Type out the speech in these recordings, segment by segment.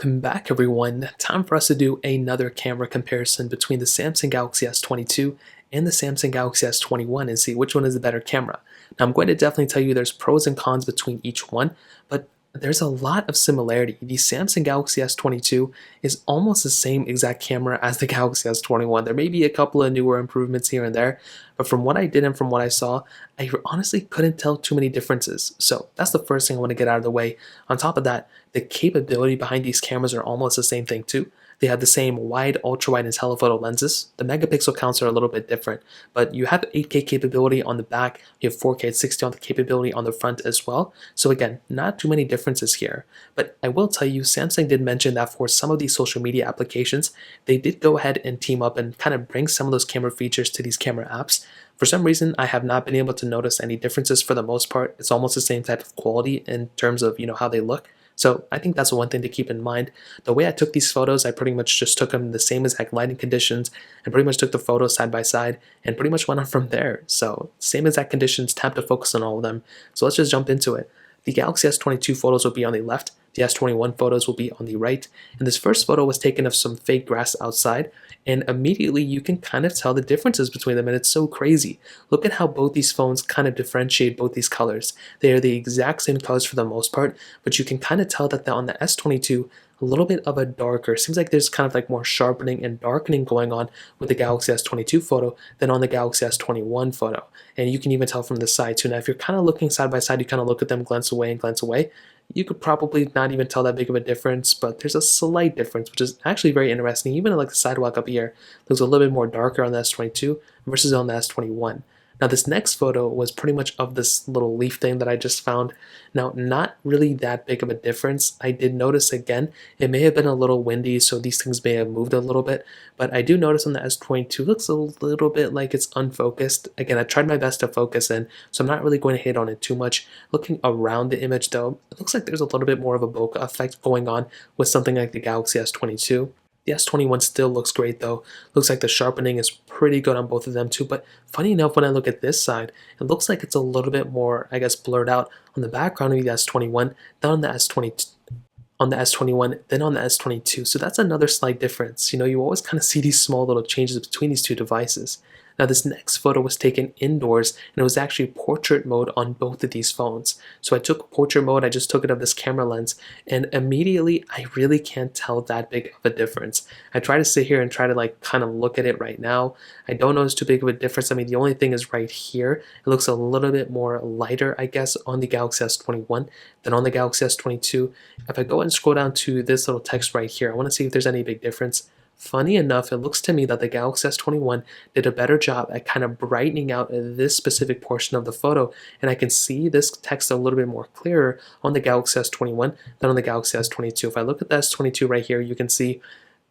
Welcome back everyone. Time for us to do another camera comparison between the Samsung Galaxy S22 and the Samsung Galaxy S21 and see which one is the better camera. Now I'm going to definitely tell you there's pros and cons between each one, but there's a lot of similarity. The Samsung Galaxy S22 is almost the same exact camera as the Galaxy S21. There may be a couple of newer improvements here and there, but from what I did and from what I saw, I honestly couldn't tell too many differences. So that's the first thing I want to get out of the way. On top of that, the capability behind these cameras are almost the same thing too. They have the same wide, ultra-wide, and telephoto lenses. The megapixel counts are a little bit different, but you have 8K capability on the back, you have 4K at 60 on the capability on the front as well. So again, not too many differences here. But I will tell you, Samsung did mention that for some of these social media applications, they did go ahead and team up and kind of bring some of those camera features to these camera apps. For some reason, I have not been able to notice any differences for the most part. It's almost the same type of quality in terms of, how they look. So I think that's one thing to keep in mind. The way I took these photos, I pretty much just took them in the same exact lighting conditions and pretty much took the photos side by side and pretty much went on from there. So same exact conditions, tap to focus on all of them. So let's just jump into it. The Galaxy S22 photos will be on the left, the S21 photos will be on the right, and this first photo was taken of some fake grass outside, and immediately you can kind of tell the differences between them, and it's so crazy. Look at how both these phones kind of differentiate both these colors. They are the exact same colors for the most part, but you can kind of tell that on the S22, a little bit of a darker, seems like there's kind of like more sharpening and darkening going on with the Galaxy S22 photo than on the Galaxy S21 photo. And you can even tell from the side too. Now if you're kind of looking side by side, you kind of look at them, glance away and glance away, you could probably not even tell that big of a difference, but there's a slight difference, which is actually very interesting. Even like the sidewalk up here looks a little bit more darker on the S22 versus on the S21. Now this next photo was pretty much of this little leaf thing that I just found. Now not really that big of a difference. I did notice again, it may have been a little windy, so these things may have moved a little bit, but I do notice on the S22 looks a little bit like it's unfocused. Again, I tried my best to focus in, so I'm not really going to hit on it too much. Looking around the image though, it looks like there's a little bit more of a bokeh effect going on with something like the Galaxy S22. The S21 still looks great though. Looks like the sharpening is pretty good on both of them too, but funny enough, when I look at this side, it looks like it's a little bit more, I guess, blurred out on the background of the S21 than on the S21, then on the S22. So that's another slight difference. You always kind of see these small little changes between these two devices. Now this next photo was taken indoors and it was actually portrait mode on both of these phones. So I took portrait mode, I just took it of this camera lens, and immediately I really can't tell that big of a difference. I try to sit here and try to like kind of look at it right now. I don't notice too big of a difference. I mean, the only thing is right here, it looks a little bit more lighter, I guess, on the Galaxy S21 than on the Galaxy S22. If I go and scroll down to this little text right here, I want to see if there's any big difference. Funny enough, it looks to me that the Galaxy S21 did a better job at kind of brightening out this specific portion of the photo, and I can see this text a little bit more clearer on the Galaxy S21 than on the Galaxy S22. If I look at the S22 right here, you can see,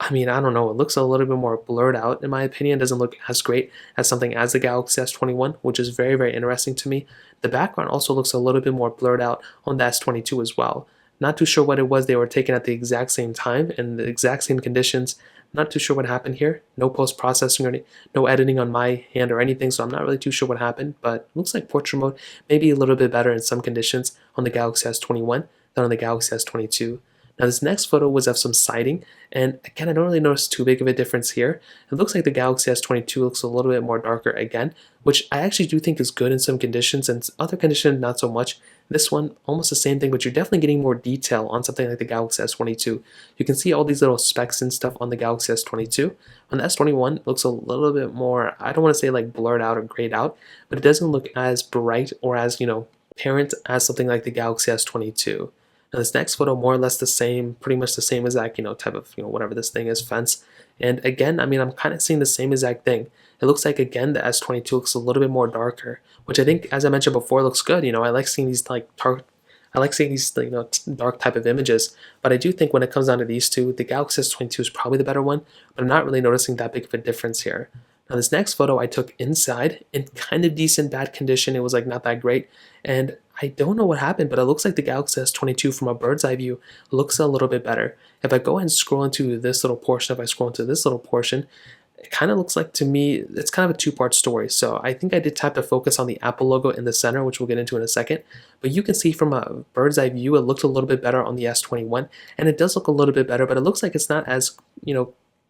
I mean, I don't know, it looks a little bit more blurred out in my opinion. It doesn't look as great as something as the Galaxy S21, which is very, very interesting to me. The background also looks a little bit more blurred out on the S22 as well. Not too sure what it was. They were taken at the exact same time in the exact same conditions. Not too sure what happened here. No post-processing or no editing on my hand or anything, so I'm not really too sure what happened, but looks like portrait mode may be a little bit better in some conditions on the Galaxy S21 than on the Galaxy S22. Now this next photo was of some siding, and again, I don't really notice too big of a difference here. It looks like the Galaxy S22 looks a little bit more darker again, which I actually do think is good in some conditions, and other conditions not so much. This one, almost the same thing, but you're definitely getting more detail on something like the Galaxy S22. You can see all these little specks and stuff on the Galaxy S22. On the S21, it looks a little bit more, I don't want to say like blurred out or grayed out, but it doesn't look as bright or as, apparent as something like the Galaxy S22. Now this next photo, more or less the same, pretty much the same exact, type of, whatever this thing is, fence. And again, I mean, I'm kind of seeing the same exact thing. It looks like, again, the S22 looks a little bit more darker, which I think, as I mentioned before, looks good. I like seeing these dark type of images. But I do think when it comes down to these two, the Galaxy S22 is probably the better one, but I'm not really noticing that big of a difference here. Now this next photo I took inside in kind of decent bad condition. It was like not that great, and I don't know what happened, but it looks like the Galaxy S22 from a bird's eye view looks a little bit better. If I go and scroll into this little portion, it kind of looks like, to me, it's kind of a two-part story. So I think I did tap to focus on the Apple logo in the center, which we'll get into in a second. But you can see from a bird's eye view, it looked a little bit better on the S21, and it does look a little bit better, but it looks like it's not as,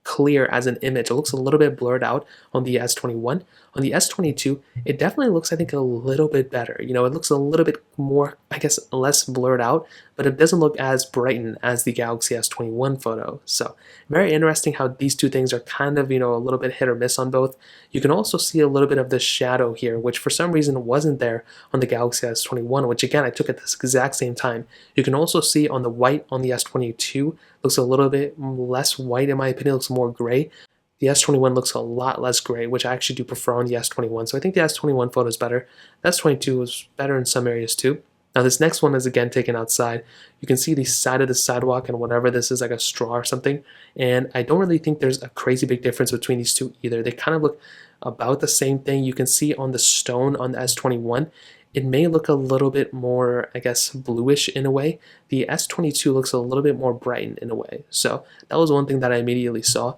clear as an image. It looks a little bit blurred out on the S21. On the S22, it definitely looks, I think, a little bit better. It looks a little bit more, I guess, less blurred out, but it doesn't look as brightened as the Galaxy S21 photo. So very interesting how these two things are kind of, a little bit hit or miss on both. You can also see a little bit of the shadow here, which for some reason wasn't there on the Galaxy S21, which again, I took at this exact same time. You can also see on the white on the S22, looks a little bit less white in my opinion, looks more gray. The S21 looks a lot less gray, which I actually do prefer on the S21. So I think the S21 photo is better. The S22 is better in some areas too. Now this next one is again taken outside. You can see the side of the sidewalk and whatever this is, like a straw or something. And I don't really think there's a crazy big difference between these two either. They kind of look about the same thing. You can see on the stone on the S21, it may look a little bit more, I guess, bluish in a way. The S22 looks a little bit more brightened in a way. So that was one thing that I immediately saw.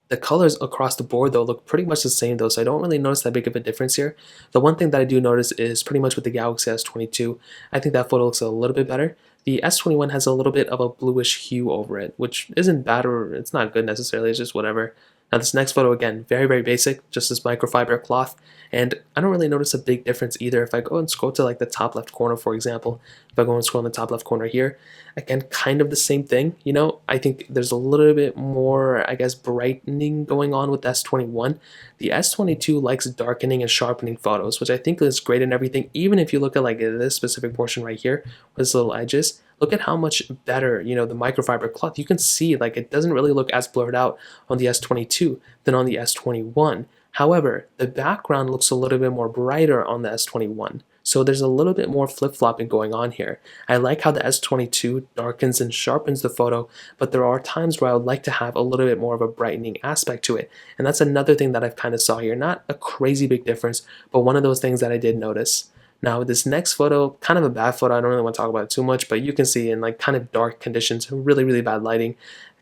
The colors across the board though look pretty much the same though, so I don't really notice that big of a difference here. The one thing that I do notice is pretty much with the Galaxy S22, I think that photo looks a little bit better. The S21 has a little bit of a bluish hue over it, which isn't bad or it's not good necessarily, it's just whatever. Now this next photo again, very, very basic, just this microfiber cloth, and I don't really notice a big difference either. If I go and scroll to like the top left corner, for example, if I go and scroll in the top left corner here, again, kind of the same thing, I think there's a little bit more, I guess, brightening going on with S21. The S22 likes darkening and sharpening photos, which I think is great and everything, even if you look at like this specific portion right here, with its little edges. Look at how much better, the microfiber cloth, you can see like it doesn't really look as blurred out on the S22 than on the S21. However, the background looks a little bit more brighter on the S21. So there's a little bit more flip-flopping going on here. I like how the S22 darkens and sharpens the photo, but there are times where I would like to have a little bit more of a brightening aspect to it. And that's another thing that I've kind of saw here. Not a crazy big difference, but one of those things that I did notice. Now this next photo, kind of a bad photo, I don't really want to talk about it too much, but you can see in like kind of dark conditions, really, really bad lighting,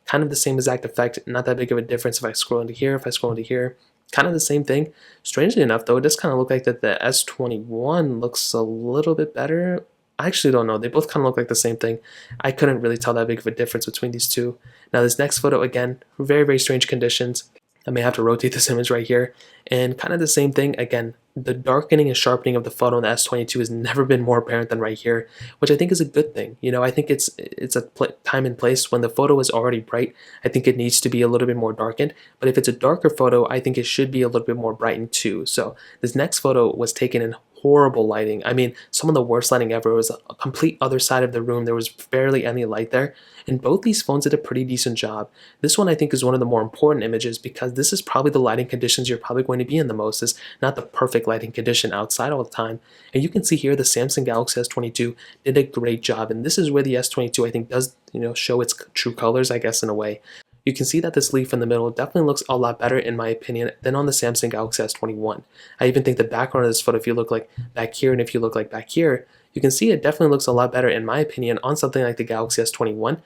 kind of the same exact effect, not that big of a difference if I scroll into here, if I scroll into here, kind of the same thing. Strangely enough though, it does kind of look like that the S21 looks a little bit better. I actually don't know, they both kind of look like the same thing. I couldn't really tell that big of a difference between these two. Now this next photo, again, very, very strange conditions. I may have to rotate this image right here, and kind of the same thing again. The darkening and sharpening of the photo in the S22 has never been more apparent than right here, which I think is a good thing. I think it's a time and place when the photo is already bright. I think it needs to be a little bit more darkened, but if it's a darker photo, I think it should be a little bit more brightened too. So this next photo was taken in horrible lighting. I mean, some of the worst lighting ever. It was a complete other side of the room. There was barely any light there. And both these phones did a pretty decent job. This one I think is one of the more important images because this is probably the lighting conditions you're probably going to be in the most. Is not the perfect lighting condition outside all the time. And you can see here the Samsung Galaxy S22 did a great job. And this is where the S22 I think does show its true colors, I guess, in a way. You can see that this leaf in the middle definitely looks a lot better in my opinion than on the Samsung Galaxy S21. I even think the background of this photo, if you look like back here and if you look like back here, you can see it definitely looks a lot better in my opinion on something like the Galaxy S21,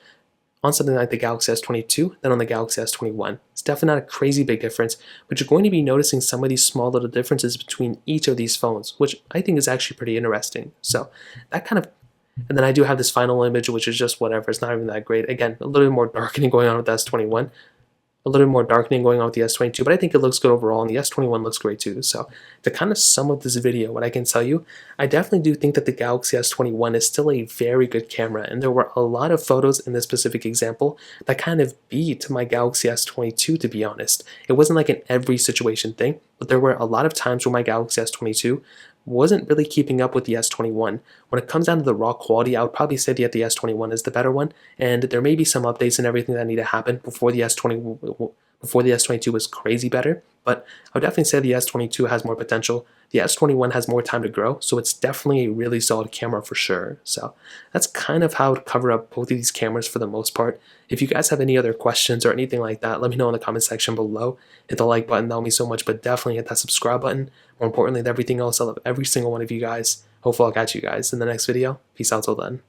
on something like the Galaxy S22 than on the Galaxy S21. It's definitely not a crazy big difference, but you're going to be noticing some of these small little differences between each of these phones, which I think is actually pretty interesting. So that kind of, and then I do have this final image, which is just whatever. It's not even that great. Again, a little bit more darkening going on with the S21, a little bit more darkening going on with the S22, but I think it looks good overall, and the S21 looks great too. So to kind of sum up this video, what I can tell you, I definitely do think that the Galaxy S21 is still a very good camera, and there were a lot of photos in this specific example that kind of beat my Galaxy S22, to be honest. It wasn't like an every situation thing, but there were a lot of times where my Galaxy S22 wasn't really keeping up with the S21. When it comes down to the raw quality, I would probably say that the S21 is the better one, and there may be some updates and everything that need to happen before the S22 was crazy better, but I would definitely say the S22 has more potential. The S21 has more time to grow, so it's definitely a really solid camera for sure. So that's kind of how I would cover up both of these cameras for the most part. If you guys have any other questions or anything like that, let me know in the comment section below. Hit the like button, that would mean so much, but definitely hit that subscribe button. More importantly than everything else, I love every single one of you guys. Hopefully I'll catch you guys in the next video. Peace out till then.